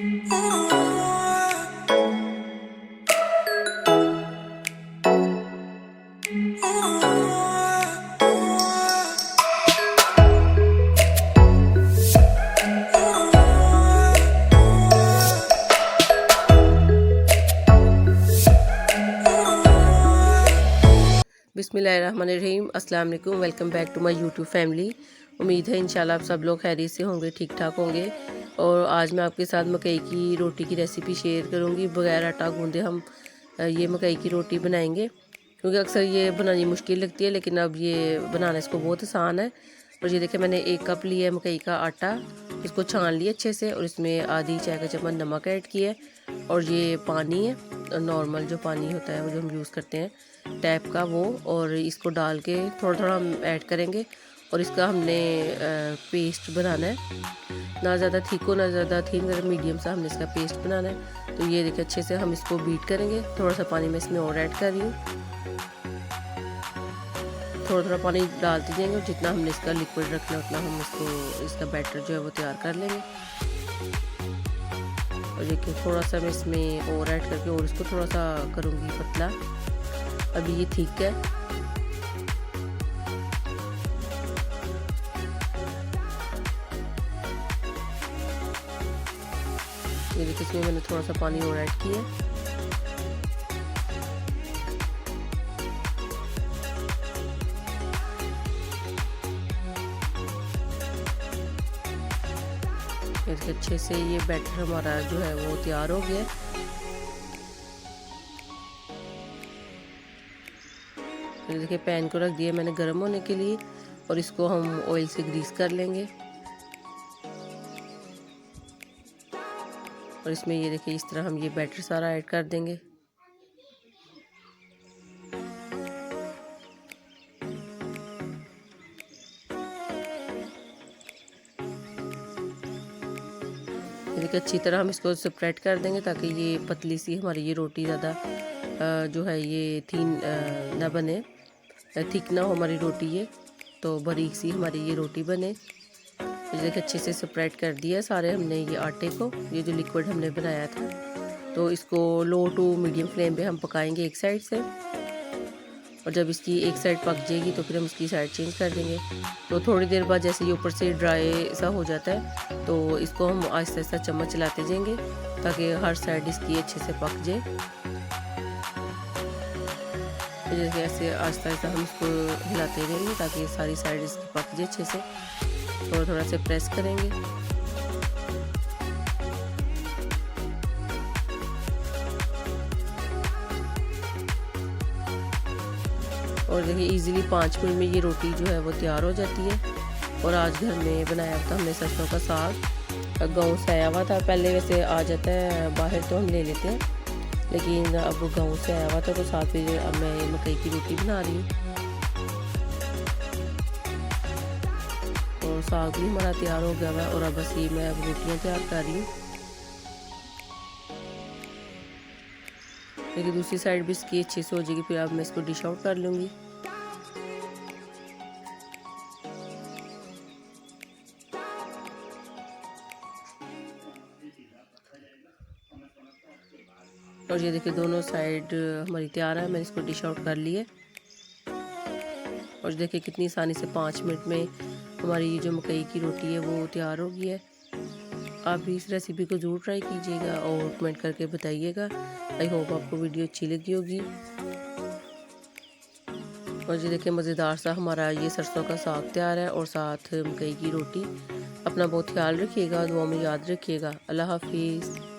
बिस्मिल्लाहिर्रहमानिर्रहीम, अस्सलाम वालेकुम। Welcome back to my YouTube family. उम्मीद है इंशाल्लाह आप सब लोग खैरियत से होंगे, ठीक ठाक होंगे। और आज मैं आपके साथ मकई की रोटी की रेसिपी शेयर करूंगी। बगैर आटा गूंदे हम ये मकई की रोटी बनाएंगे, क्योंकि अक्सर ये बनानी मुश्किल लगती है, लेकिन अब ये बनाना इसको बहुत आसान है। और ये देखिए, मैंने 1 कप लिया है मकई का आटा। इसको छान लिया अच्छे से और इसमें आधी चाय का चम्मच नमक ऐड किया है। और ये पानी है, नॉर्मल जो पानी होता है वो जो हम यूज़ करते हैं टैप का, वो। और इसको डाल के थोड़ा थोड़ा हम ऐड करेंगे। और इसका हमने पेस्ट बनाना है, ना ज़्यादा थिक हो ना ज़्यादा थिन, मीडियम सा हमने इसका पेस्ट बनाना है। तो ये देखिए, अच्छे से हम इसको बीट करेंगे। थोड़ा सा पानी मैं इसमें और ऐड कर रही हूँ। थोड़ा थोड़ा पानी डालते जाएंगे और जितना हमने इसका लिक्विड रखना है उतना हम इसका बैटर जो है वो तैयार कर लेंगे। और देखिए, थोड़ा सा मैं इसमें और ऐड करके और इसको थोड़ा सा करूँगी पतला। अभी ये ठीक है। ये देखिए, इसमें मैंने थोड़ा सा पानी और ऐड किया। इसके अच्छे से ये बैटर हमारा जो है वो तैयार हो गया। फिर देखिए, पैन को रख दिया मैंने गर्म होने के लिए और इसको हम ऑयल से ग्रीस कर लेंगे। और इसमें ये देखिए, इस तरह हम ये बैटर सारा ऐड कर देंगे। देखिए, अच्छी तरह हम इसको स्प्रेड कर देंगे ताकि ये पतली सी हमारी ये रोटी ज़्यादा जो है ये थीन ना बने, थिक ना हो हमारी रोटी ये, तो बारीक सी हमारी ये रोटी बने। देखिए, अच्छे से स्प्रेड कर दिया सारे हमने ये आटे को, ये जो लिक्विड हमने बनाया था। तो इसको लो टू मीडियम फ्लेम पे हम पकाएंगे एक साइड से। और जब इसकी एक साइड पक जाएगी तो फिर हम इसकी साइड चेंज कर देंगे। तो थोड़ी देर बाद जैसे ये ऊपर से ड्राई सा हो जाता है तो इसको हम आहिस्ता आहिस्ता चम्मच चलाते जाएंगे ताकि हर साइड इसकी अच्छे से पक जाए। तो जैसे ऐसे आहिस्ता आहिस्ता हम इसको हिलाते रहेंगे ताकि सारी साइड इसकी पक जाए अच्छे से। थोड़ा थोड़ा से प्रेस करेंगे। और देखिए, इजीली 5 मिनट में ये रोटी जो है वो तैयार हो जाती है। और आज घर में बनाया था हमने सरसों का साग। गाँव से आया हुआ था, पहले वैसे आ जाता है बाहर तो हम ले लेते हैं, लेकिन अब गाँव से आया हुआ था तो साथ में अब मैं ये मकई की रोटी बना रही हूँ। और साग भी हमारा तैयार हो गया हुआ और अब बस ये मैं अब रोटियाँ तैयार कर रही हूँ। देखिए, दूसरी साइड भी इसकी अच्छे से हो जाएगी, फिर अब मैं इसको डिश आउट कर लूँगी। और ये देखिए, दोनों साइड हमारी तैयार है, मैंने इसको डिश आउट कर लिया। और देखिए, कितनी आसानी से 5 मिनट में हमारी ये जो मकई की रोटी है वो तैयार हो गई है। आप भी इस रेसिपी को ज़रूर ट्राई कीजिएगा और कमेंट करके बताइएगा। आई होप आपको वीडियो अच्छी लगी होगी। और ये देखिए, मज़ेदार सा हमारा ये सरसों का साग तैयार है और साथ मकई की रोटी। अपना बहुत ख्याल रखिएगा, दुआ में याद रखिएगा। अल्लाह हाफिज़।